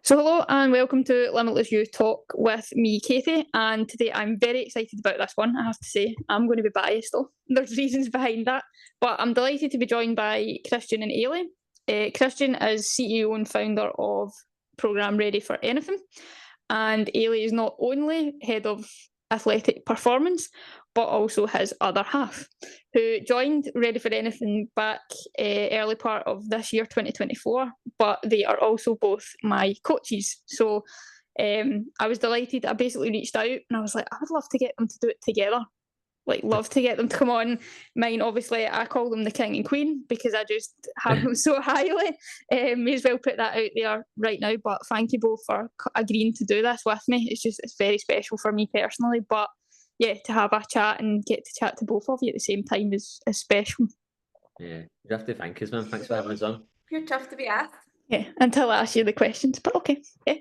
So hello and welcome to Limitless You Talk with me, Katie, and today I'm very excited about this one, I have to say. I'm going to be biased though, there's reasons behind that, but I'm delighted to be joined by Kristian and Eilidh. Kristian is CEO and founder of programme Ready for Anything, and Eilidh is not only head of athletic performance, but also his other half, who joined Ready for Anything back early part of this year, 2024, but they are also both my coaches. So I was delighted. I basically reached out and I was like, I would love to get them to do it together. Like, love to get them to come on. Mine, obviously, I call them the king and queen because I just have them so highly. May as well put that out there right now. But thank you both for agreeing to do this with me. It's very special for me personally. But yeah, to have a chat and get to chat to both of you at the same time is special. Yeah, you have to thank us, man. Thanks for having us on. You're tough to be asked. Yeah, until I ask you the questions, but okay. Yeah.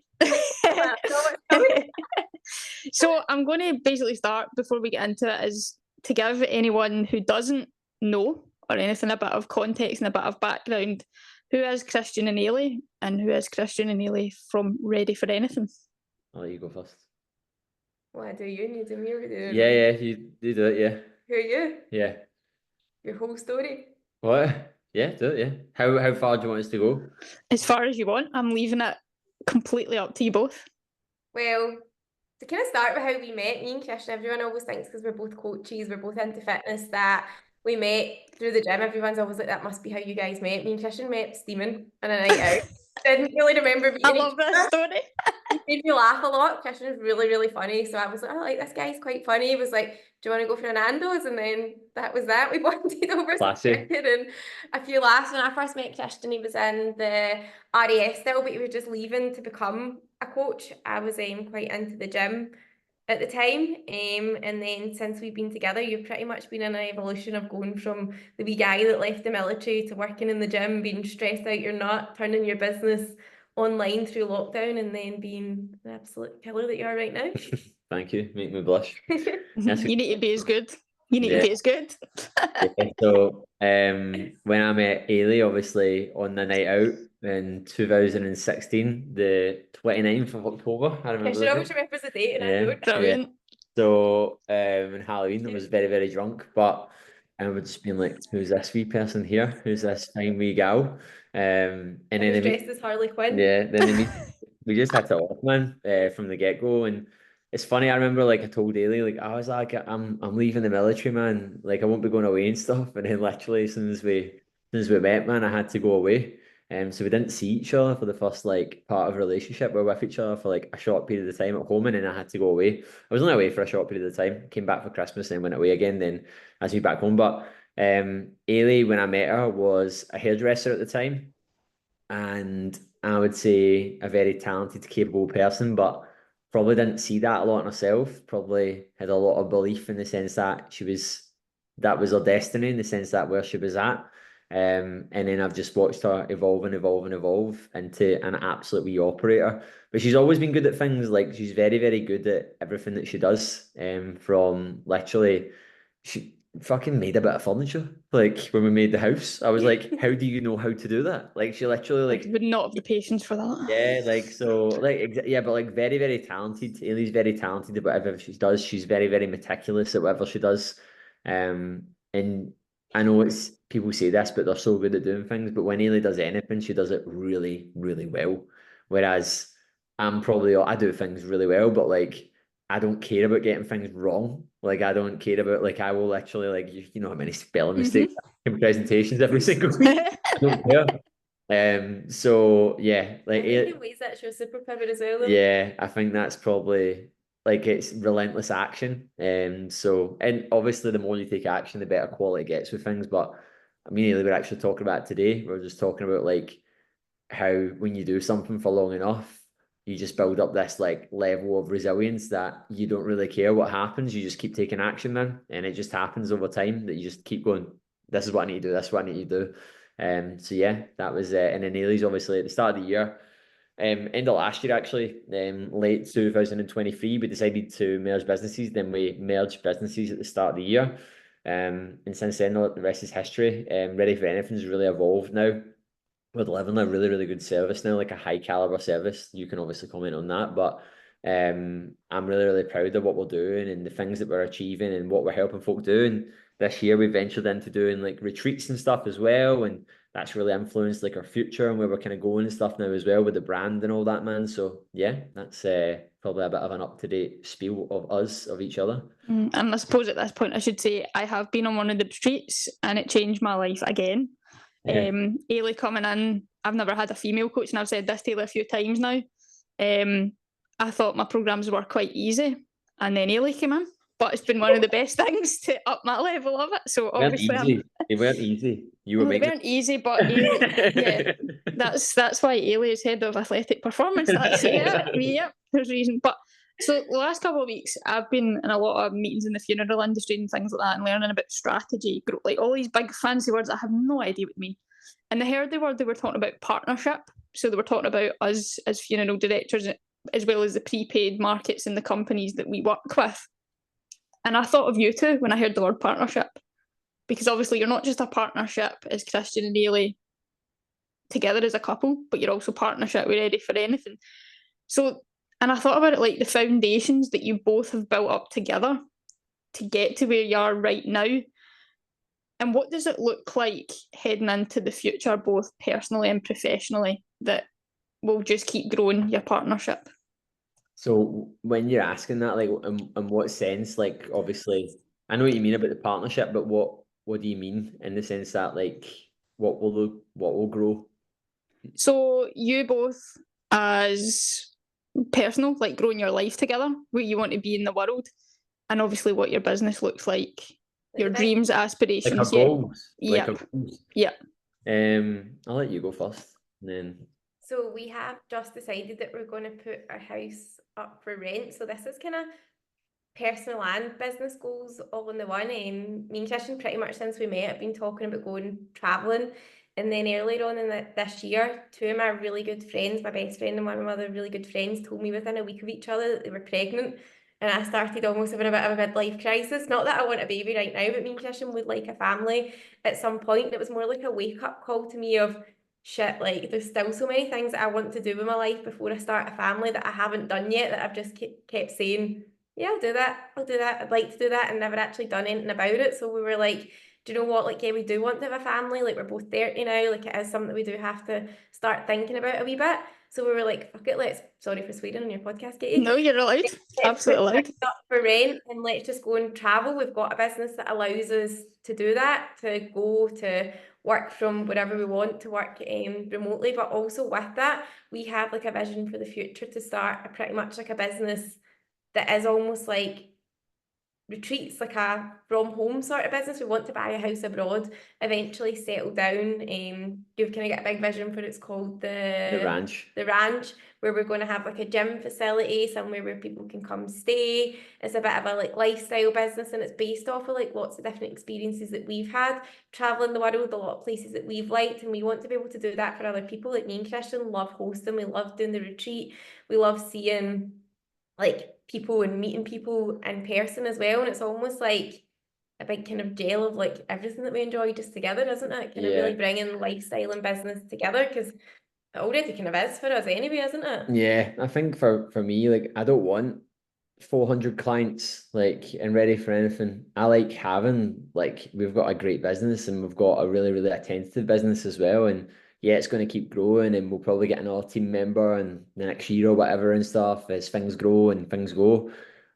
So I'm going to basically start before we get into it is to give anyone who doesn't know or anything a bit of context and a bit of background. Who is Kristian and Eilidh, and who is Kristian and Eilidh from Ready for Anything? I'll let you go first. Well, do you need to me or do Yeah, you do it, yeah. Who are you? Yeah. Your whole story? What? Yeah, do it, yeah. How far do you want us to go? As far as you want. I'm leaving it completely up to you both. Well, to kind of start with how we met, me and Kristian, everyone always thinks because we're both coaches, we're both into fitness, that we met through the gym. Everyone's always like, that must be how you guys met. Me and Kristian met steaming on a night out. Didn't really remember meeting I love this story. He made me laugh a lot. Kristian is really, really funny. So I was like, oh, like, this guy's quite funny. He was like, do you want to go for an Nando's? And then that was that. We bonded over some chicken and a few laughs. When I first met Kristian, he was in the RAS still, but he was just leaving to become a coach. I was quite into the gym at the time, and then since we've been together, you've pretty much been in an evolution of going from the wee guy that left the military to working in the gym, being stressed out your nut, turning your business online through lockdown, and then being the absolute killer that you are right now. Thank you, make me blush. You need to be as good. You need to be as good. Yeah, so when I met Eilidh, obviously on the night out in 2016, the 29th of October, I remember. I always remember the date, and I don't. Brilliant. So on Halloween, I was very, very drunk, but I would just been like, who's this wee person here? Who's this fine wee gal? And then dressed as Harley Quinn. Yeah, then we just had to off, man, from the get-go. And it's funny, I remember like I told Eilidh, like I was like, I'm leaving the military, man. Like I won't be going away and stuff. And then literally as soon as we met, man, I had to go away. So we didn't see each other for the first like part of a relationship. We were with each other for like a short period of time at home, and then I had to go away. I was only away for a short period of time. Came back for Christmas and then went away again. Then I was back home. But Eilidh, when I met her, was a hairdresser at the time, and I would say a very talented, capable person, but probably didn't see that a lot in herself. Probably had a lot of belief in the sense that that was her destiny, in the sense that where she was at. And then I've just watched her evolve and evolve and evolve into an absolute wee operator. But she's always been good at things. Like she's very, very good at everything that she does. From literally, she fucking made a bit of furniture. Like when we made the house, I was like, how do you know how to do that? Like she literally like would not have the patience for that. Yeah, like so like yeah, but like very, very talented. Eilidh's very talented at whatever she does. She's very, very meticulous at whatever she does. And I know it's people say this, but they're so good at doing things. But when Eilidh does anything, she does it really, really well. Whereas I do things really well, but like I don't care about getting things wrong. Like I don't care about like I will actually like you know how many spelling mistakes in presentations every single week. I don't care. So yeah, like I think in ways that's your superpower as well. Yeah, I think that's probably like it's relentless action. So and obviously the more you take action, the better quality it gets with things. But I mean, we're actually talking about it today. We're just talking about like how when you do something for long enough, you just build up this like level of resilience that you don't really care what happens. You just keep taking action, man, and it just happens over time that you just keep going. This is what I need to do. This is what I need to do. So yeah, that was and then Eilidh's obviously at the start of the year. End of last year, actually, late 2023, we decided to merge businesses. Then we merged businesses at the start of the year. And since then, the rest is history. Ready for Anything's really evolved now. we're delivering a really, really good service now, like a high caliber service. You can obviously comment on that, but I'm really, really proud of what we're doing and the things that we're achieving and what we're helping folk do. And this year we ventured into doing like retreats and stuff as well, and that's really influenced like our future and where we're kind of going and stuff now as well with the brand and all that, man. So yeah, that's probably a bit of an up-to-date spiel of us, of each other. And I suppose at this point I should say I have been on one of the retreats and it changed my life again. Yeah. Eilidh coming in, I've never had a female coach, and I've said this to Eilidh a few times now. I thought my programmes were quite easy, and then Eilidh came in, but it's been one of the best things to up my level of it. So obviously they weren't easy. You were they weren't easy, but Eilidh, yeah, that's why Eilidh is head of athletic performance. That's yeah, there's a reason. But so the last couple of weeks, I've been in a lot of meetings in the funeral industry and things like that, and learning about strategy, like all these big fancy words that I have no idea what they mean. And I heard the word they were talking about partnership. So they were talking about us as funeral directors, as well as the prepaid markets and the companies that we work with. And I thought of you two when I heard the word partnership, because obviously you're not just a partnership as Kristian and Eilidh together as a couple, but you're also partnership with Ready for Anything. So, and I thought about it like the foundations that you both have built up together to get to where you are right now. And what does it look like heading into the future, both personally and professionally, that will just keep growing your partnership? So when you're asking that, like, in what sense? Like, obviously, I know what you mean about the partnership, but what do you mean in the sense that, like, what will grow? So you both as personal, like growing your life together, where you want to be in the world, and obviously what your business looks like, your dreams, aspirations. Like our goals. Yeah. Yeah. I'll let you go first, and then. So we have just decided that we're going to put our house up for rent. So this is kind of personal and business goals all in the one. Me and Kristian, pretty much since we met, have been talking about going travelling. And then earlier on in this year, two of my really good friends, my best friend and one of my other really good friends, told me within a week of each other that they were pregnant. And I started almost having a bit of a midlife crisis. Not that I want a baby right now, but me and Kristian would like a family at some point. It was more like a wake-up call to me of, shit, like there's still so many things that I want to do with my life before I start a family that I haven't done yet, that I've just kept saying, yeah, I'll do that, I'd like to do that, and never actually done anything about it. So we were like, do you know what, like, yeah, we do want to have a family, like we're both 30 now, like it is something that we do have to start thinking about a wee bit. So we were like, fuck it, sorry for swearing on your podcast, Katie. No, you're allowed, absolutely allowed. Up for rent and let's just go and travel. We've got a business that allows us to do that, to go to work from wherever we want, to work remotely, but also with that, we have like a vision for the future to start pretty much like a business that is almost like retreats, like a from home sort of business. We want to buy a house abroad, eventually settle down. You've kind of got a big vision for it's called the ranch, where we're going to have like a gym facility, somewhere where people can come stay. It's a bit of a like lifestyle business, and it's based off of like lots of different experiences that we've had traveling the world, a lot of places that we've liked, and we want to be able to do that for other people. Like me and Kristian love hosting, we love doing the retreat, we love seeing like people and meeting people in person as well, and it's almost like a big kind of gel of like everything that we enjoy just together, isn't it? Kind of really bringing lifestyle and business together, because it already kind of is for us anyway, isn't it? Yeah, I think for me, like, I don't want 400 clients like and Ready for Anything. I like having, like, we've got a great business and we've got a really, really attentive business as well, and yeah, it's going to keep growing, and we'll probably get another team member in the next year or whatever and stuff as things grow and things go.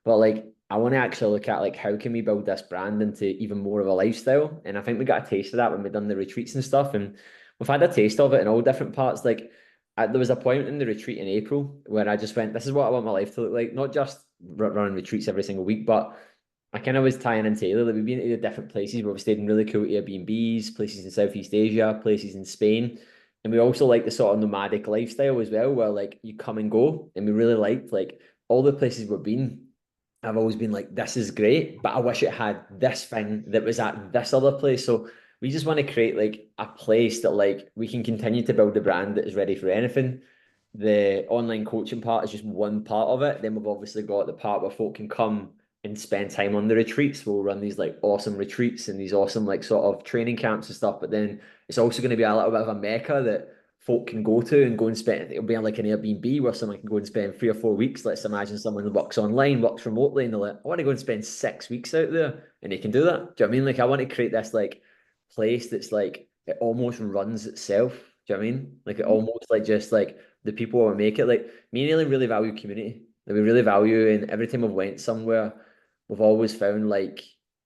But like, I want to actually look at like, how can we build this brand into even more of a lifestyle? And I think we got a taste of that when we done the retreats and stuff, and we've had a taste of it in all different parts. Like, there was a point in the retreat in April where I just went, this is what I want my life to look like. Not just running retreats every single week, but I kind of was tying in Taylor that we've been to the different places where we've stayed in really cool Airbnbs, places in Southeast Asia, places in Spain. And we also like the sort of nomadic lifestyle as well, where like you come and go. And we really liked like all the places we've been. I've always been like, this is great, but I wish it had this thing that was at this other place. So we just want to create like a place that like we can continue to build the brand that is Ready for Anything. The online coaching part is just one part of it. Then we've obviously got the part where folk can come and spend time on the retreats. We'll run these like awesome retreats and these awesome like sort of training camps and stuff. But then it's also going to be a little bit of a mecca that folk can go to and go and spend. It'll be like an Airbnb where someone can go and spend 3 or 4 weeks. Let's imagine someone who works online, works remotely, and they're like, I want to go and spend 6 weeks out there, and they can do that. Do you know what I mean? Like, I want to create this like place that's like it almost runs itself. Do you know what I mean? Like, it almost like just like the people who make it. Like, me and Eilidh really value community. Like, we really value, and every time we've went somewhere, we've always found like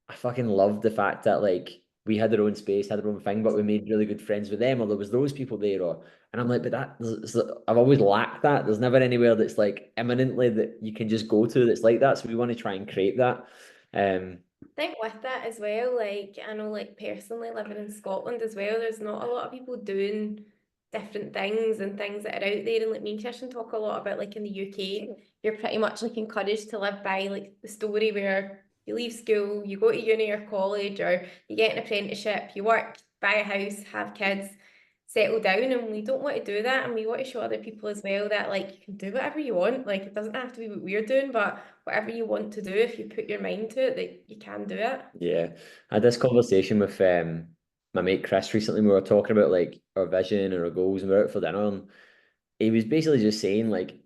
I fucking love the fact that like we had our own space, had our own thing, but we made really good friends with them, or there was those people there, and I'm like, but I've always lacked that. There's never anywhere that's like imminently that you can just go to that's like that. So we want to try and create that. I think with that as well, like I know like personally living in Scotland as well, there's not a lot of people doing different things and things that are out there. And like me and Kristian talk a lot about like in the UK, you're pretty much like encouraged to live by like the story where you leave school, you go to uni or college, or you get an apprenticeship, you work, buy a house, have kids, settle down. And we don't want to do that, and we want to show other people as well that like you can do whatever you want. Like it doesn't have to be what we're doing, but whatever you want to do, if you put your mind to it, that you can do it. Yeah, I had this conversation with my mate Chris recently. We were talking about like our vision and our goals, and we were out for dinner, and he was basically just saying like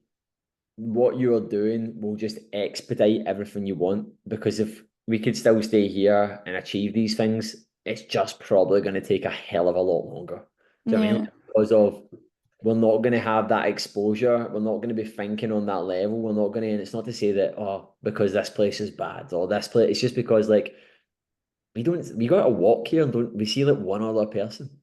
what you're doing will just expedite everything you want, because if we could still stay here and achieve these things, it's just probably going to take a hell of a lot longer. Do you know what I mean? Because of we're not going to have that exposure. We're not going to be thinking on that level. We're not going to, and it's not to say that, oh, because this place is bad or this place. It's just because like we got to walk here and we see like one other person.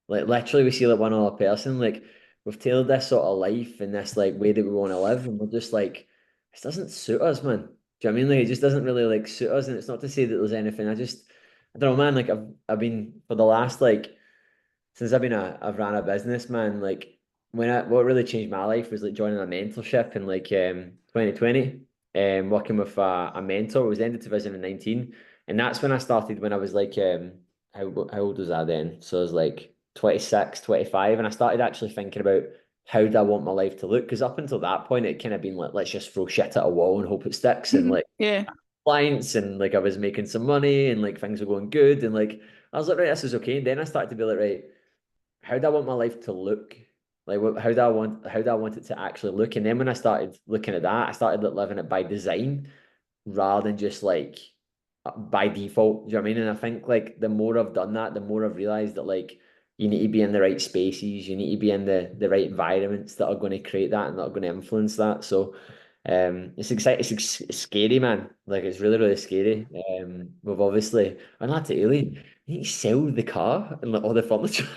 Like literally we see like one other person. Like we've tailored this sort of life and this like way that we want to live, and we're just like, this doesn't suit us, man. Do you know what I mean? Like it just doesn't really like suit us. And it's not to say that there's anything. I don't know, man. Like I've been for the last like since I've ran a business, man. Like what really changed my life was like joining a mentorship in like 2020, working with a mentor. It was the end of 2019, and that's when I started. When I was like how old was I then? So I was like 26, 25, and I started actually thinking about how do I want my life to look, because up until that point it kind of been like, let's just throw shit at a wall and hope it sticks. And like clients, and like I was making some money and like things were going good, and like I was like, right, this is okay. And then I started to be like, right, how do I want my life to look? Like how do I want it to actually look? And then when I started looking at that, I started like living it by design rather than just like by default. Do you know what I mean? And I think like the more I've done that, the more I've realized that like you need to be in the right spaces, you need to be in the right environments that are going to create that and that are going to influence that. So it's exciting, it's scary, man. Like it's really, really scary. We've obviously, I'm not to Eilidh, you need to sell the car and like all the furniture.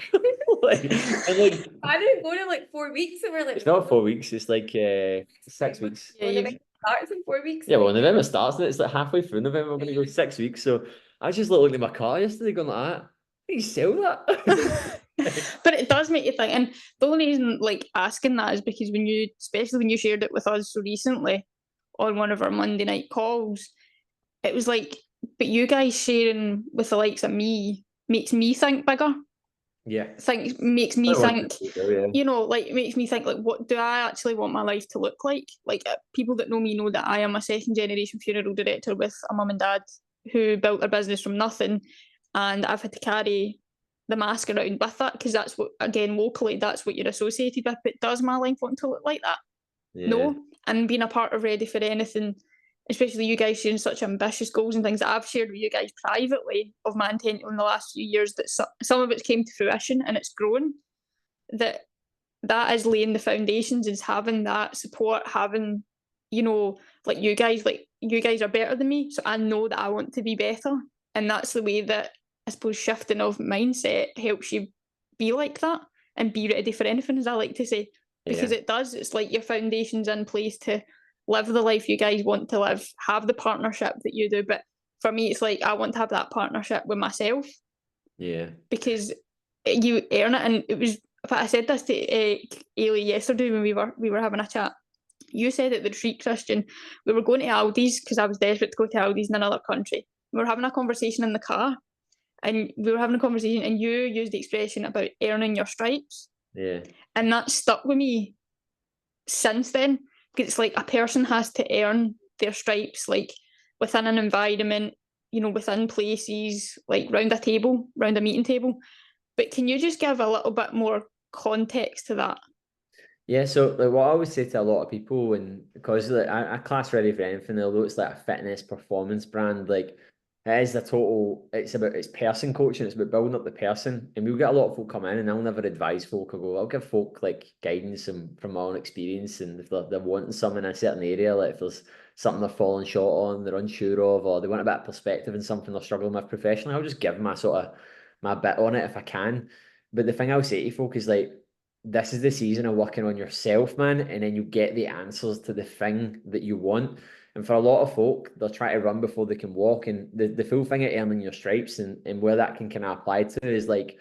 like I didn't go to like 4 weeks, and we're like, it's not 4 weeks, it's like 6 weeks. Yeah, starts in 4 weeks. Yeah, well, November starts and it's like halfway through November. We're going to go 6 weeks. So I was just looking at my car yesterday, going like that. Can you sell that? But it does make you think, and the only reason like asking that is because especially when you shared it with us so recently on one of our Monday night calls, it was like, but you guys sharing with the likes of me makes me think bigger. Yeah. Makes me think, you know, like it makes me think like, what do I actually want my life to look like? Like people that know me know that I am a second generation funeral director with a mum and dad who built their business from nothing, and I've had to carry the mask around with that because that's what, again, locally, that's what you're associated with. But does my life want to look like that? Yeah. No. And being a part of Ready for Anything, especially you guys sharing such ambitious goals and things that I've shared with you guys privately of my intent in the last few years, that some of it's came to fruition and it's grown, that is laying the foundations, is having that support, having, you know, like you guys are better than me, so I know that I want to be better. And that's the way that I suppose shifting of mindset helps you be like that and be ready for anything, as I like to say, because it does. It's like your foundation's in place to live the life you guys want to live, have the partnership that you do. But for me, it's like I want to have that partnership with myself. Yeah. Because you earn it. And it was, I said this to Eilidh yesterday when we were having a chat. You said at the retreat, Kristian, we were going to Aldi's because I was desperate to go to Aldi's in another country. We were having a conversation in the car, and we were having a conversation, and you used the expression about earning your stripes. Yeah. And that stuck with me since then. Because it's like a person has to earn their stripes, like within an environment, you know, within places, like round a meeting table. But can you just give a little bit more context to that? Yeah, so like what I always say to a lot of people, and because like I class Ready for Anything, although it's like a fitness performance brand, like it is it's person coaching, it's about building up the person. And we'll get a lot of folk come in and I'll never advise folk. I'll give folk like guidance and from my own experience, and if they're wanting something in a certain area, like if there's something they're falling short on, they're unsure of, or they want a bit of perspective in something they're struggling with professionally, I'll just give my my bit on it if I can. But the thing I'll say to folk is like, this is the season of working on yourself, man, and then you get the answers to the thing that you want. And for a lot of folk, they're trying to run before they can walk. And the full thing of earning your stripes and where that can kind of apply to is like,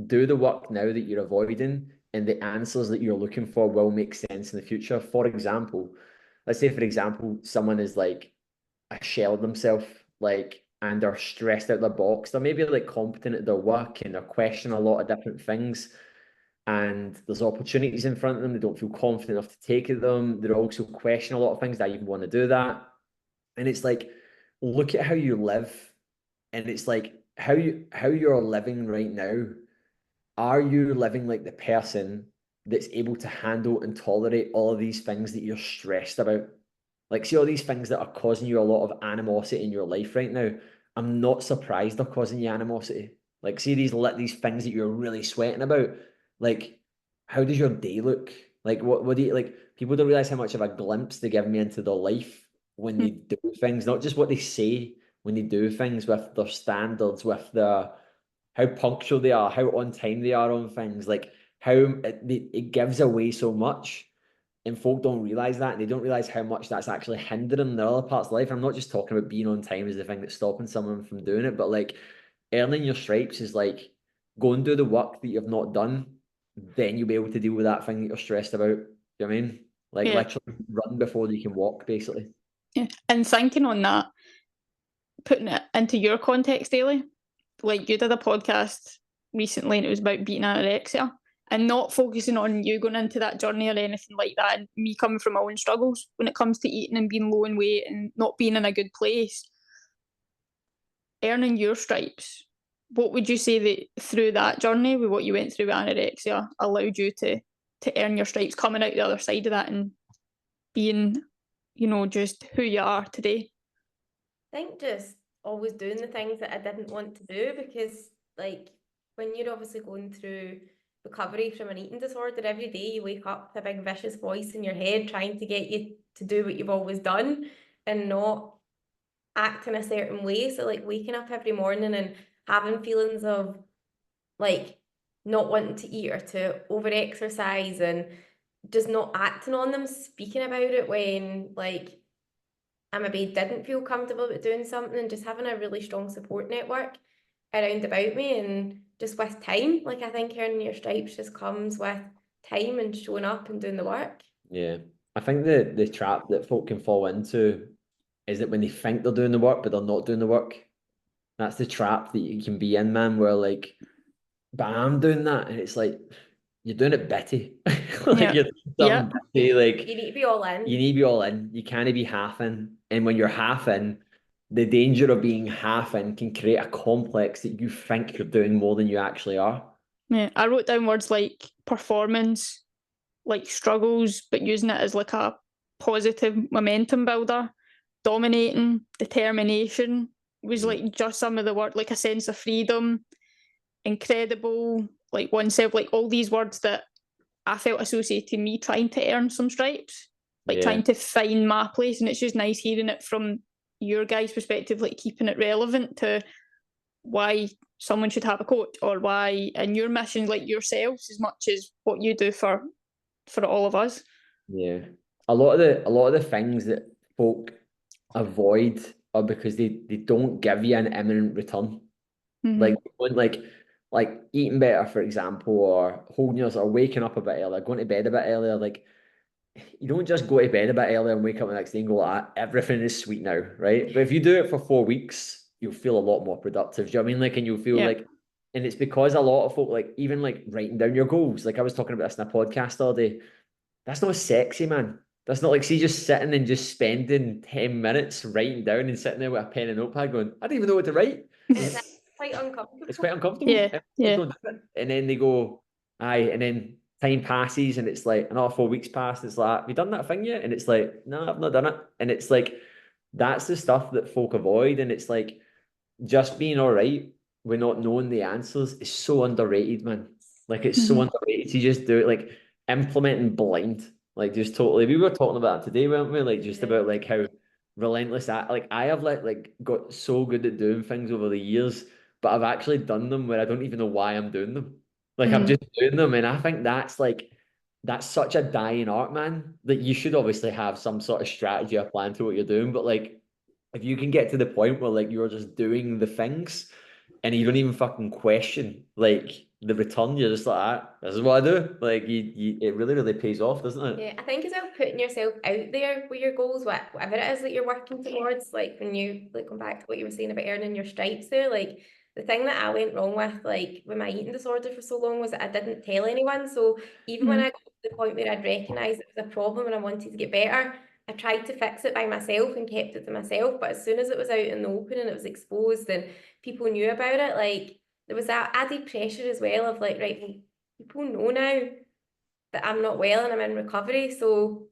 do the work now that you're avoiding, and the answers that you're looking for will make sense in the future. For example, let's say, for example, someone is like a shell of themselves, like, and they're stressed out of their box. They're maybe like competent at their work and they're questioning a lot of different things, and there's opportunities in front of them. They don't feel confident enough to take them. They're also questioning a lot of things. That I even want to do that? And it's like, look at how you live, and it's like how you're living right now. Are you living like the person that's able to handle and tolerate all of these things that you're stressed about? Like, see all these things that are causing you a lot of animosity in your life right now. I'm not surprised they're causing you animosity. Like, see these things that you're really sweating about. Like, how does your day look? Like, what do you like? People don't realize how much of a glimpse they give me into their life when they do things, not just what they say, when they do things with their standards, with their how punctual they are, how on time they are on things, like how it gives away so much. And folk don't realize that, and they don't realize how much that's actually hindering their other parts of life. I'm not just talking about being on time as the thing that's stopping someone from doing it, but like earning your stripes is like, go and do the work that you've not done, then you'll be able to deal with that thing that you're stressed about. You know what I mean? Like, Yeah. literally run before you can walk, basically. Yeah. And thinking on that, putting it into your context, Eilidh, like you did a podcast recently and it was about beating anorexia, and not focusing on you going into that journey or anything like that, and me coming from my own struggles when it comes to eating and being low in weight and not being in a good place. Earning your stripes, what would you say that through that journey with what you went through with anorexia allowed you to earn your stripes, coming out the other side of that and being, you know, just who you are today? I think just always doing the things that I didn't want to do, because like when you're obviously going through recovery from an eating disorder, every day you wake up with a big vicious voice in your head trying to get you to do what you've always done and not act in a certain way. So like waking up every morning and having feelings of like not wanting to eat or to over exercise and just not acting on them, speaking about it when like I maybe didn't feel comfortable with doing something, and just having a really strong support network around about me. And just with time, like I think earning your stripes just comes with time and showing up and doing the work. Yeah. I think the trap that folk can fall into is that when they think they're doing the work, but they're not doing the work. That's the trap that you can be in, man, where like, but I'm doing that. And it's like, you're doing it bitty. Like, you're doing bitty. Like, you need to be all in. You need to be all in. You can't be half in. And when you're half in, the danger of being half in can create a complex that you think you're doing more than you actually are. Yeah, I wrote down words like performance, like struggles, but using it as like a positive momentum builder. Dominating, determination was like just some of the words, like a sense of freedom, incredible, like oneself, like all these words that I felt associated to me trying to earn some stripes, like trying to find my place. And it's just nice hearing it from your guys' perspective, like keeping it relevant to why someone should have a coach, or why in your mission, like yourselves, as much as what you do for all of us. Yeah. A lot of the things that folk avoid are because they don't give you an imminent return. Like eating better, for example, or holding yourself, or waking up a bit earlier, going to bed a bit earlier. Like, you don't just go to bed a bit earlier and wake up the next day and go, everything is sweet now, right? But if you do it for 4 weeks, you'll feel a lot more productive. Do you know what I mean? Like, and you'll feel like, and it's because a lot of folk, like, even like writing down your goals. Like I was talking about this in a podcast all day. That's not sexy, man. That's not like, see, just sitting and just spending 10 minutes writing down and sitting there with a pen and notepad going, I don't even know what to write. It's quite uncomfortable. It's quite uncomfortable. Yeah. And then they go, Aye, and then time passes and it's like another 4 weeks pass. And it's like, have you done that thing yet? And it's like, no, I've not done it. And it's like, that's the stuff that folk avoid. And it's like, just being all right with not knowing the answers is so underrated, man. Like, it's so underrated to just do it, like implementing blind, like just totally. We were talking about it today, weren't we? Like, just about like how relentless I have like got so good at doing things over the years, but I've actually done them where I don't even know why I'm doing them. Like, I'm just doing them, and I think that's such a dying art, man. That you should obviously have some sort of strategy or plan to what you're doing, but like, if you can get to the point where like you're just doing the things and you don't even fucking question like the return, you're just like, this is what I do. Like, it really, really pays off, doesn't it? Yeah, I think as well putting yourself out there with your goals, whatever it is that you're working towards, like when you like going back to what you were saying about earning your stripes there, like the thing that I went wrong with my eating disorder for so long was that I didn't tell anyone. So even when I got to the point where I'd recognised it was a problem and I wanted to get better, I tried to fix it by myself and kept it to myself. But as soon as it was out in the open and it was exposed and people knew about it, like there was that added pressure as well of like, right, well, people know now that I'm not well and I'm in recovery. So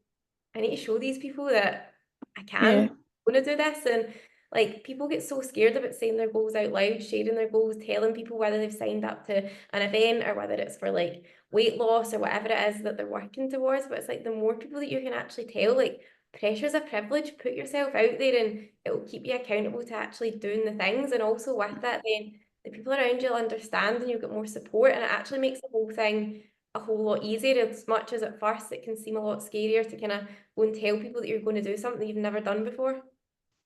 I need to show these people that I can want to do this. And like people get so scared about saying their goals out loud, sharing their goals, telling people whether they've signed up to an event or whether it's for like weight loss or whatever it is that they're working towards. But it's like the more people that you can actually tell, like pressure's a privilege, put yourself out there and it'll keep you accountable to actually doing the things. And also with that, then the people around you will understand and you'll get more support, and it actually makes the whole thing a whole lot easier. As much as at first it can seem a lot scarier to kind of go and tell people that you're going to do something you've never done before.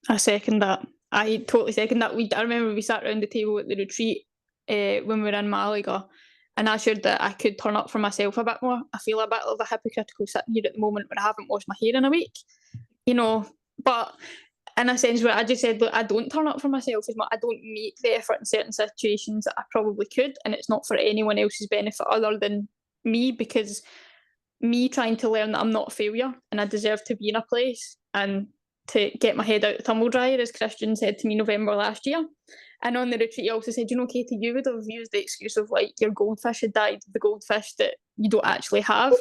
I second that. I totally second that. I remember we sat around the table at the retreat when we were in Malaga, and I shared that I could turn up for myself a bit more. I feel a bit of a hypocritical sitting here at the moment when I haven't washed my hair in a week, but in a sense where I just said, look, I don't turn up for myself as much. I don't make the effort in certain situations that I probably could, and it's not for anyone else's benefit other than me, because me trying to learn that I'm not a failure and I deserve to be in a place and to get my head out the tumble dryer, as Kristian said to me November last year. And on the retreat, he also said, Katie, you would have used the excuse of like your goldfish had died, the goldfish that you don't actually have.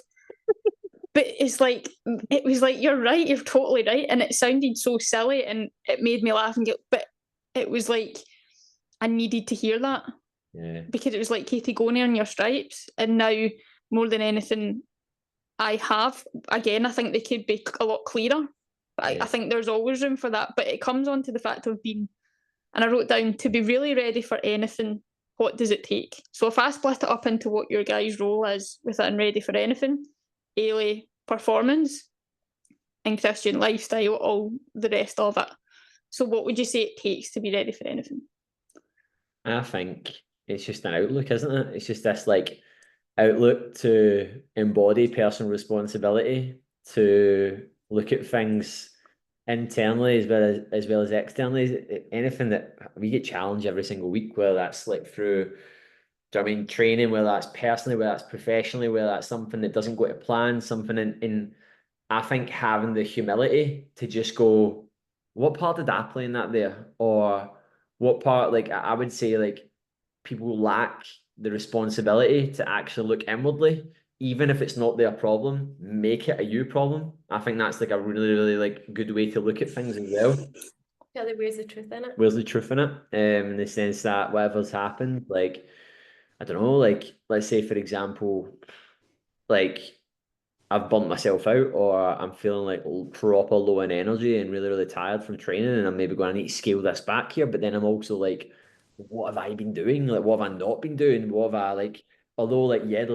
But it's like, it was like, you're right, you're totally right. And it sounded so silly and it made me laugh and but it was like, I needed to hear that. Yeah. Because it was like, Katie, go and earn your stripes. And now, more than anything, I have. Again, I think they could be a lot clearer. But I think there's always room for that. But it comes on to the fact of being, and I wrote down, to be really ready for anything, what does it take? So if I split it up into what your guys' role is within Ready for Anything, Eilidh performance, and Kristian lifestyle, all the rest of it. So what would you say it takes to be ready for anything? I think it's just an outlook, isn't it? It's just this like outlook to embody personal responsibility, to look at things internally as well as externally. Anything that we get challenged every single week, whether that's like through, training, whether that's personally, whether that's professionally, whether that's something that doesn't go to plan, something in I think having the humility to just go, what part did I play in that there? Or what part, like I would say, like people lack the responsibility to actually look inwardly, even if it's not their problem, make it a you problem. I think that's like a really, really like good way to look at things as well. Yeah, where's the truth in it? Where's the truth in it? In the sense that whatever's happened, like, I don't know, like, let's say, for example, like, I've burnt myself out, or I'm feeling like proper low in energy and really, really tired from training, and I'm maybe going, I need to scale this back here. But then I'm also like, what have I been doing? Like, what have I not been doing? What have I like? Although, like, yeah,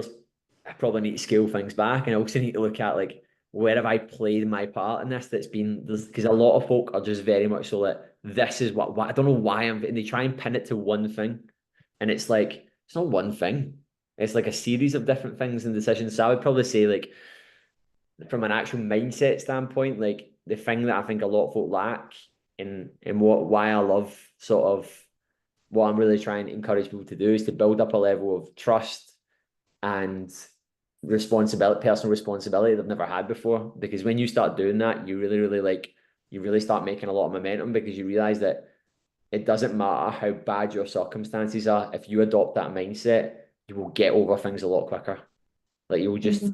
I probably need to scale things back, and I also need to look at like, where have I played my part in this? That's been, because a lot of folk are just very much so like, this is what I don't know why and they try and pin it to one thing, and it's like, it's not one thing. It's like a series of different things and decisions. So I would probably say, like, from an actual mindset standpoint, like the thing that I think a lot of folk lack in why I love sort of what I'm really trying to encourage people to do is to build up a level of trust and responsibility, personal responsibility they've never had before. Because when you start doing that, you really, really like, you really start making a lot of momentum, because you realize that it doesn't matter how bad your circumstances are. If you adopt that mindset, you will get over things a lot quicker. Like you'll just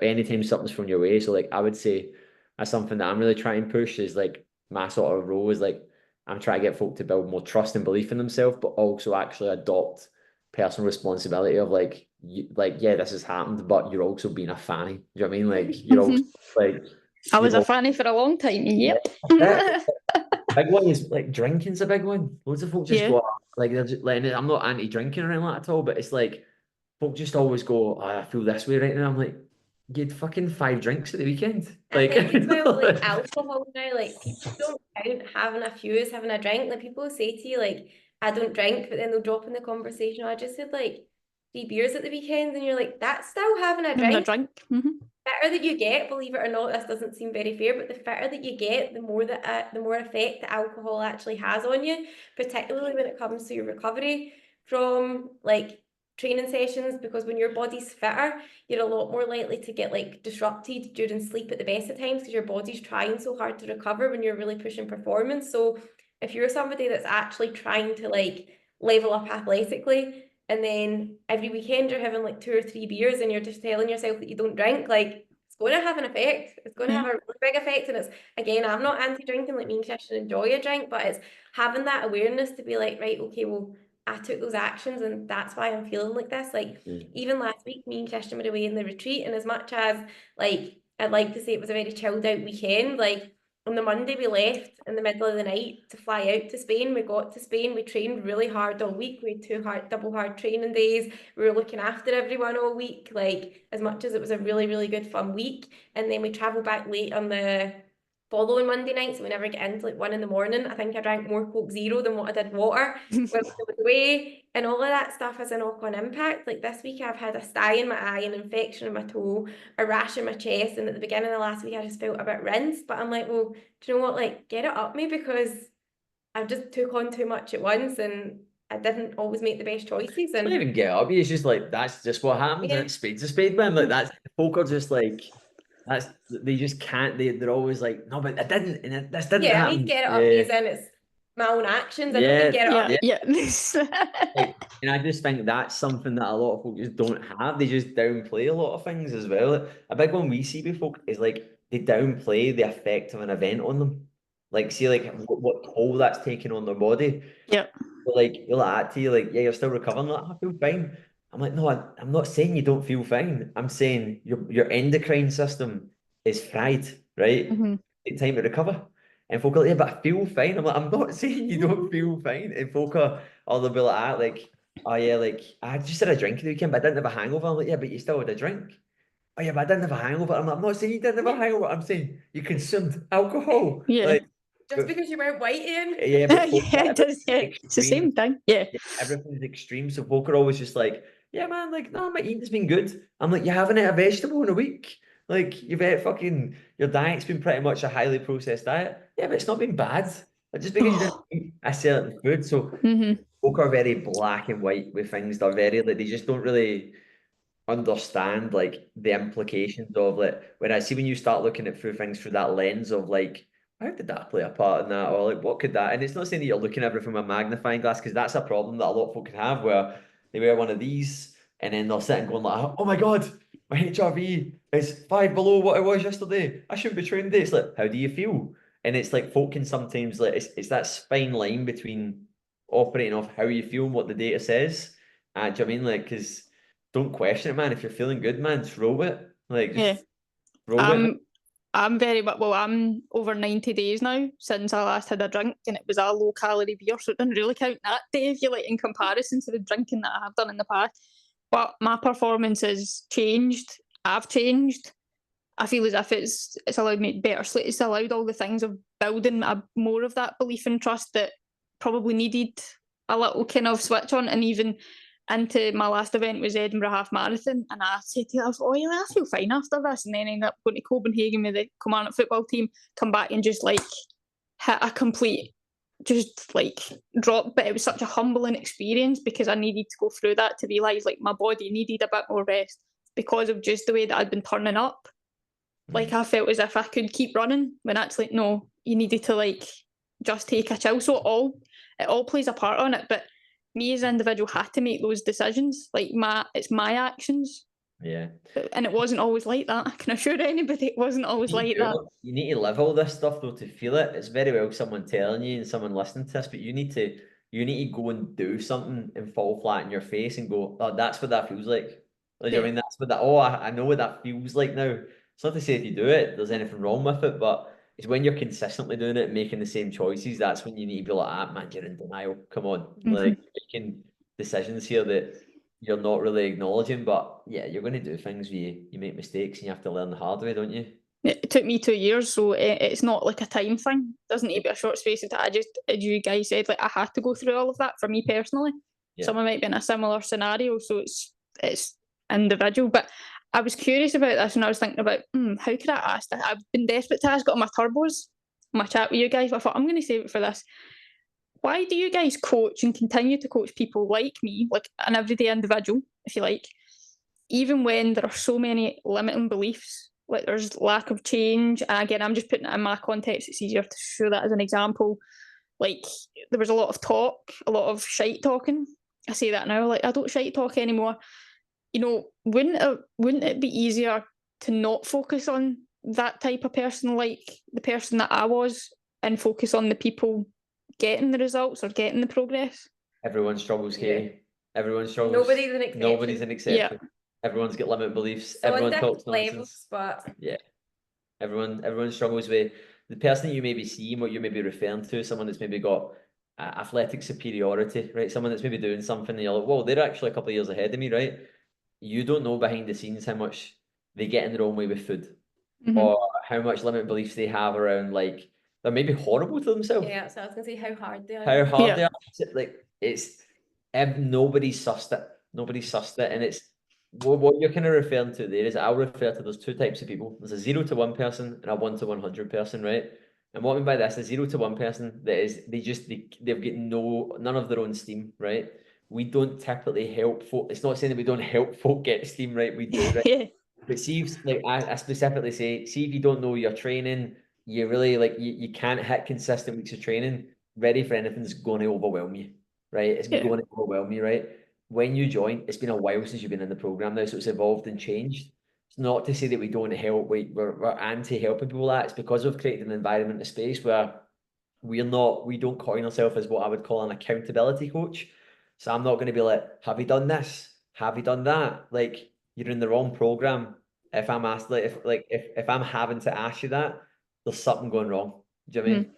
anytime something's from your way. So like I would say that's something that I'm really trying to push is like my sort of role is like I'm trying to get folk to build more trust and belief in themselves, but also actually adopt personal responsibility of like yeah, this has happened, but you're also being a fanny. Do you know what I mean? Like you're also like I was a fanny for a long time. Yep. Big one is like drinking's a big one. Loads of folk just go like they're just like I'm not anti-drinking or anything like that at all, but it's like folk just always go, oh, I feel this way right now. I'm like, you had fucking 5 drinks at the weekend. Like, I think as well, like alcohol now, like people don't count having a few as having a drink. Like people say to you, like, I don't drink, but then they'll drop in the conversation, I just had like 3 beers at the weekend, and you're like, that's still having a drink. Fitter that you get, believe it or not, this doesn't seem very fair, but the fitter that you get, the more effect that alcohol actually has on you, particularly when it comes to your recovery from like training sessions, because when your body's fitter, you're a lot more likely to get like disrupted during sleep at the best of times because your body's trying so hard to recover when you're really pushing performance. So if you're somebody that's actually trying to like level up athletically, and then every weekend you're having like 2 or 3 beers and you're just telling yourself that you don't drink, like it's going to have an effect. It's going to have a really big effect. And it's, again, I'm not anti-drinking, like me and Kristian enjoy a drink, but it's having that awareness to be like, right, okay, well, I took those actions and that's why I'm feeling like this. Like even last week, me and Kristian were away in the retreat, and as much as like I'd like to say it was a very chilled out weekend, like on the Monday we left in the middle of the night to fly out to Spain. We got to Spain, we trained really hard all week. We had double hard training days. We were looking after everyone all week, like as much as it was a really, really good fun week. And then we travelled back late on the following Monday night, so we never get into like 1 in the morning. I think I drank more Coke Zero than what I did water when I was away, and all of that stuff has a knock-on impact. Like this week I've had a sty in my eye, an infection in my toe, a rash in my chest, and at the beginning of last week I just felt a bit rinsed, but I'm like, well, do you know what, like get it up me, because I just took on too much at once and I didn't always make the best choices. And don't even get up. It's just like that's just what happens. And it's spade's a spade, man. Like that's folk are just like they just can't. They're always like, no, but I didn't, and this didn't happen. I mean, get it up me as in it's my own actions. I don't mean get it up. Like, and I just think that's something that a lot of folk just don't have. They just downplay a lot of things as well. Like, a big one we see with folk is like they downplay the effect of an event on them. Like, see, like what toll that's taking on their body. Yeah. But like you're like to you, like, yeah, you're still recovering. Like, I feel fine. I'm like, no, I'm not saying you don't feel fine. I'm saying your endocrine system is fried, right? Take time to recover. And folk are like, yeah, but I feel fine. I'm like, I'm not saying you don't feel fine. And folk are, or they'll be like, oh yeah, like I just had a drink the weekend, but I didn't have a hangover. I'm like, yeah, but you still had a drink. Oh yeah, but I didn't have a hangover. I'm like, I'm not saying you didn't have a hangover. I'm saying you consumed alcohol. Yeah. Like, just because you weren't white, Ian. Yeah, but it's the same thing. Yeah. Everything's extreme. So folk are always just like, yeah, man, like, no, my eating's been good. I'm like, you haven't had a vegetable in a week. Like, you've had your diet's been pretty much a highly processed diet. Yeah, but it's not been bad. Like, just because you didn't eat a certain food. So folk are very black and white with things. They're very, like, they just don't really understand, like, the implications of, like, when I see when you start looking at through things through that lens of, like, how did that play a part in that? Or like, what could that? And it's not saying that you're looking at it from a magnifying glass, because that's a problem that a lot of folk can have, where they wear one of these and then they'll sit and going like, oh my God, my HRV is 5 below what it was yesterday. I shouldn't be training today. It's like, how do you feel? And it's like folk can sometimes, like, it's that fine line between operating off how you feel and what the data says. Do you know what I mean? Like, because don't question it, man. If you're feeling good, man, just roll it. Like, just roll it. I'm I'm over 90 days now since I last had a drink, and it was a low calorie beer, so it doesn't really count that day if you like in comparison to the drinking that I have done in the past. But my performance has changed. I've changed. I feel as if it's allowed me better sleep. It's allowed all the things of building more of that belief and trust that probably needed a little kind of switch on. And even into my last event was Edinburgh Half Marathon, and I said to her, oh yeah, I feel fine after this, and then I ended up going to Copenhagen with the Kilmarnock football team, come back and just like hit a complete just like drop. But it was such a humbling experience because I needed to go through that to realise like my body needed a bit more rest because of just the way that I'd been turning up. Like I felt as if I could keep running when actually no, you needed to like just take a chill. So it all plays a part on it. But me as an individual had to make those decisions. Like it's my actions. Yeah. And it wasn't always like that. I can assure anybody it wasn't always like that. You need to live all this stuff though to feel it. It's very well someone telling you and someone listening to this, but you need to go and do something and fall flat in your face and go, oh, that's what that feels like. Like, I mean, that's what that, I know what that feels like now. It's not to say if you do it, there's anything wrong with it, but it's when you're consistently doing it and making the same choices, that's when you need to be like, ah, man, you're in denial. Come on. Like, making decisions here that you're not really acknowledging, but yeah, you're going to do things where you make mistakes and you have to learn the hard way, don't you? It took me 2 years, so it's not like a time thing. It doesn't need to be a short space of time. As you guys said, like I had to go through all of that for me personally. Yeah. Someone might be in a similar scenario, so it's individual. But I was curious about this and I was thinking about, how could I ask that? I've been desperate to ask, got my turbos, my chat with you guys, but I thought I'm going to save it for this. Why do you guys coach and continue to coach people like me, like an everyday individual, if you like, even when there are so many limiting beliefs, like there's lack of change? And again, I'm just putting it in my context. It's easier to show that as an example. Like there was a lot of talk, a lot of shite talking. I say that now, like I don't shite talk anymore. You know, wouldn't it be easier to not focus on that type of person, like the person that I was, and focus on the people getting the results or getting the progress? Everyone struggles, Katie. Yeah. Everyone struggles. Nobody's an exception. Yeah. Everyone's got limit beliefs. So everyone talks nonsense. But yeah. Everyone struggles with the person that you maybe see, what you may be referring to, someone that's maybe got athletic superiority, right? Someone that's maybe doing something and you're like, whoa, they're actually a couple of years ahead of me, right? You don't know behind the scenes how much they get in their own way with food, or how much limited beliefs they have around, like, they're maybe horrible to themselves. Yeah, so I was going to say how hard they are. How hard they are. Like, it's, nobody's sussed it. Nobody's sussed it. And it's, what you're kind of referring to there is, I'll refer to, there's two types of people. There's a 0 to 1 person and a 1 to 100 person, right? And what I mean by this, a 0 to 1 person, that is, they've got none of their own steam, right? We don't typically help folk. It's not saying that we don't help folk get steam, right? We do, right? Yeah. But see, like I specifically say, see if you don't know your training, you really, like, you can't hit consistent weeks of training, ready for anything's going to overwhelm you, right? It's going to overwhelm you, right? When you join, it's been a while since you've been in the program now, so it's evolved and changed. It's not to say that we don't help, we're anti-helping people. That it's because we've created an environment, a space where we don't coin ourselves as what I would call an accountability coach. So I'm not going to be like, have you done this? Have you done that? Like, you're in the wrong program. If I'm asked, like, if I'm having to ask you that, there's something going wrong. Do you know what I mean?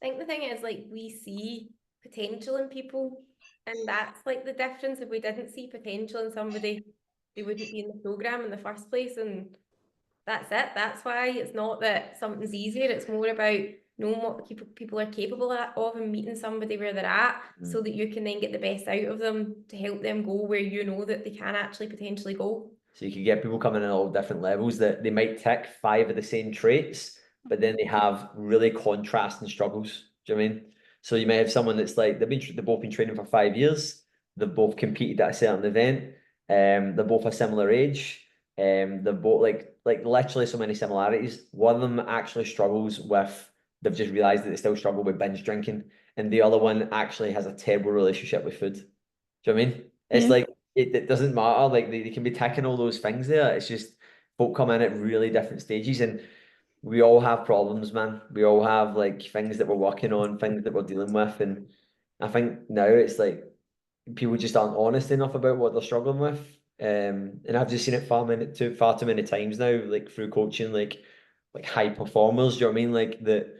I think the thing is, like, we see potential in people, and that's like the difference. If we didn't see potential in somebody, they wouldn't be in the program in the first place, and that's it. That's why it's not that something's easier. It's more about knowing what people are capable of and meeting somebody where they're at, so that you can then get the best out of them to help them go where you know that they can actually potentially go. So you can get people coming in at all different levels that they might tick 5 of the same traits, but then they have really contrasting struggles. Do you know what I mean? So you might have someone that's like, they've both been training for 5 years, they've both competed at a certain event, they're both a similar age, they're both like literally so many similarities. One of them actually struggles with, they've just realized that they still struggle with binge drinking, and the other one actually has a terrible relationship with food. Do you know what I mean? It's like, it doesn't matter, like they can be ticking all those things there. It's just folk come in at really different stages, and we all have problems, man. We all have like things that we're working on, things that we're dealing with. And I think now it's like people just aren't honest enough about what they're struggling with. And I've just seen it far too many times now, like through coaching, like high performers. Do you know what I mean? Like the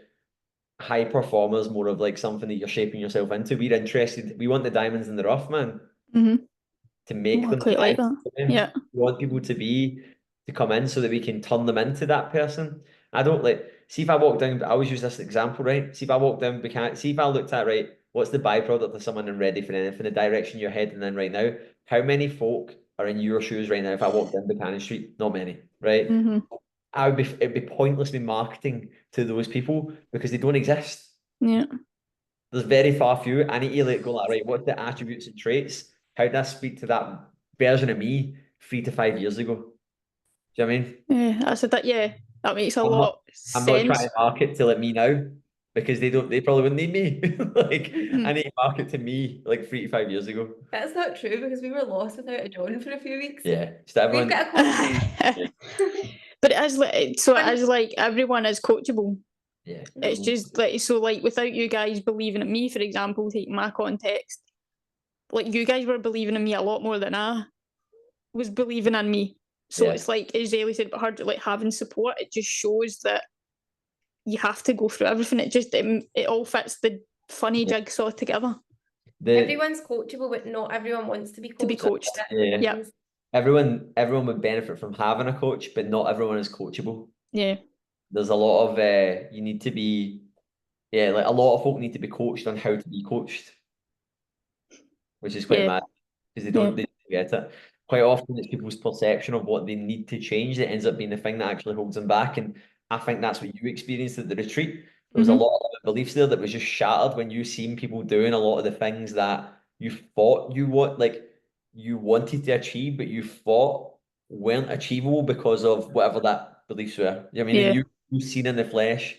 high performers, more of like something that you're shaping yourself into. We're interested. We want the diamonds in the rough, man. To make them. Quite like that. Yeah. We want people to come in so that we can turn them into that person. I don't see if I walk down, I always use this example, right? See if I walk down, see if I looked at, right, what's the byproduct of someone ready for anything, the direction you're heading in right now? How many folk are in your shoes right now if I walked down Buchanan Street? Not many, right? It'd be pointless me marketing to those people because they don't exist. Yeah. There's very far few. I need to go like, right, what's the attributes and traits? How does that speak to that version of me 3 to 5 years ago? Do you know what I mean? Yeah, I said that. Yeah, that makes a lot of sense. I'm not trying to market to let me now. because they probably wouldn't need me. Like, I need to market to me like 3 to 5 years ago. That's not true because we were lost without a John for a few weeks. Yeah, just everyone. We've got a coach. But it is like, so it is like everyone is coachable. Yeah. It's just like, so like without you guys believing in me, for example, taking my context, like you guys were believing in me a lot more than I was believing in me. So Yeah. it's like, as Eilidh said about her, like having support, it just shows that you have to go through everything. It all fits the funny jigsaw together. Everyone's coachable, but not everyone wants to be coached. Yeah. Everyone would benefit from having a coach, but not everyone is coachable. Yeah. There's a lot of you need to be, like a lot of folk need to be coached on how to be coached, which is quite mad because they don't get it. Quite often it's people's perception of what they need to change that ends up being the thing that actually holds them back. And I think that's what you experienced at the retreat. There was a lot of beliefs there that was just shattered when you seen people doing a lot of the things that you thought you wanted to achieve, but you thought weren't achievable because of whatever that beliefs were. You know what I mean? And you've seen in the flesh.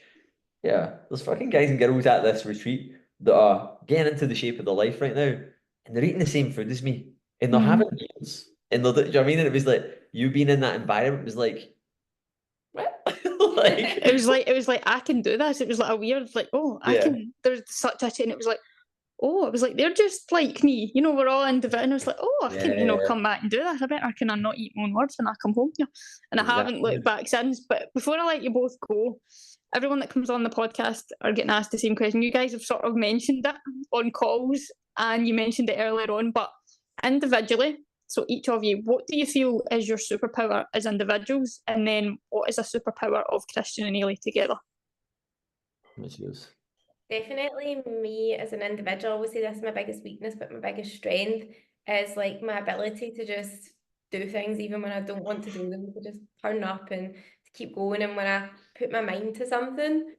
Yeah, there's fucking guys and girls at this retreat that are getting into the shape of their life right now, and they're eating the same food as me, and they're having meals, and they're, do you know what I mean? And it was like, you being in that environment was like, what? Like, it was like I can do this. It was like a weird, like, oh, I can. There's such a thing. It was like, oh, it was like they're just like me. You know, we're all individual. And I was like, oh, I can, come back and do this. I bet I can not eat my own words when I come home here. And I haven't looked back since. But before I let you both go, everyone that comes on the podcast are getting asked the same question. You guys have sort of mentioned it on calls, and you mentioned it earlier on, but individually. So each of you, what do you feel is your superpower as individuals? And then what is a superpower of Kristian and Eilidh together? What's yours? Definitely me as an individual. I always say this is my biggest weakness, but my biggest strength is like my ability to just do things even when I don't want to do them, to just turn up and to keep going. And when I put my mind to something,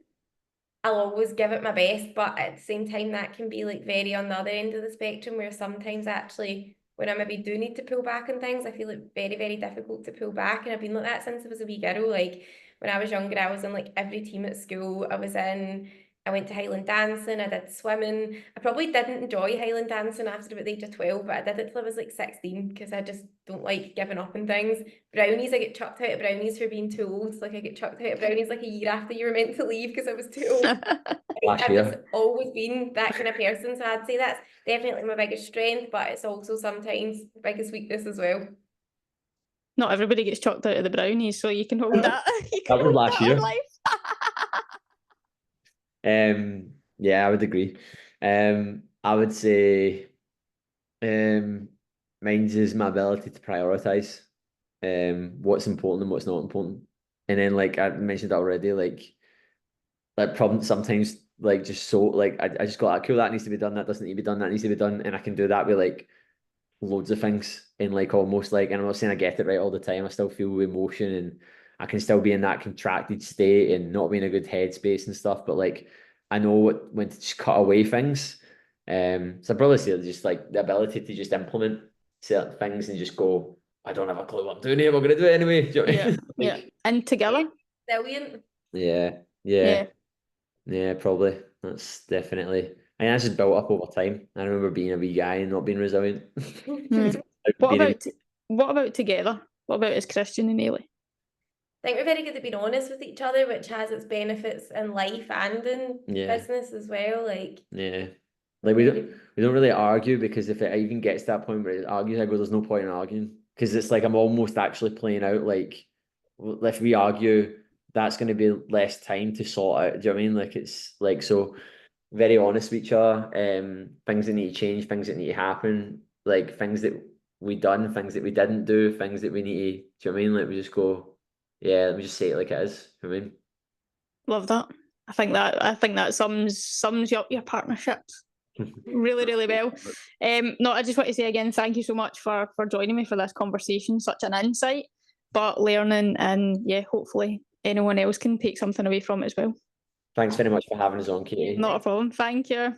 I'll always give it my best, but at the same time that can be like very on the other end of the spectrum, where sometimes actually when I maybe do need to pull back on things, I feel it very, very difficult to pull back. And I've been like that since I was a wee girl. Like when I was younger, I was in like every team at school. I went to Highland dancing, I did swimming. I probably didn't enjoy Highland dancing after about the age of 12, but I did it till I was like 16 because I just don't like giving up on things. Brownies, I get chucked out of brownies for being too old. Like I get chucked out of brownies like a year after you were meant to leave because I was too old. I've just always been that kind of person, so I'd say that's definitely my biggest strength, but it's also sometimes my biggest weakness as well. Not everybody gets chucked out of the brownies, so you can hold that. That was last year. Yeah, I would agree. I would say mine's is my ability to prioritize what's important and what's not important. And then like I mentioned already, like problems sometimes like just so like I just got cool, that needs to be done, that doesn't need to be done, that needs to be done, and I can do that with like loads of things and like almost like, and I'm not saying I get it right all the time, I still feel emotion and I can still be in that contracted state and not be in a good headspace and stuff, but like I know when to just cut away things. So I'd probably say just like the ability to just implement certain things and just go, I don't have a clue what I'm doing here, we're gonna do it anyway. Do you know what I mean? Yeah. And together. Brilliant. Yeah, probably. That's definitely, I mean, that's just built up over time. I remember being a wee guy and not being resilient. What about together? What about as Kristian and Eilidh? I think we're very good at being honest with each other, which has its benefits in life and in business as well. Like we don't really argue, because if it even gets to that point where it argues, I go, there's no point in arguing, because it's like I'm almost actually playing out like, if we argue, that's going to be less time to sort out. Do you know what I mean? Like it's like, so very honest with each other. Things that need to change, things that need to happen, like things that we done, things that we didn't do, things that we need to. Do you know what I mean? Like we just go, yeah, let me just say it like it is. You know what I mean? Love that. I think that sums you up your partnerships really, really well. No, I just want to say again, thank you so much for joining me for this conversation. Such an insight, but learning, and hopefully anyone else can take something away from it as well. Thanks very much for having us on, Katie. Not a problem. Thank you.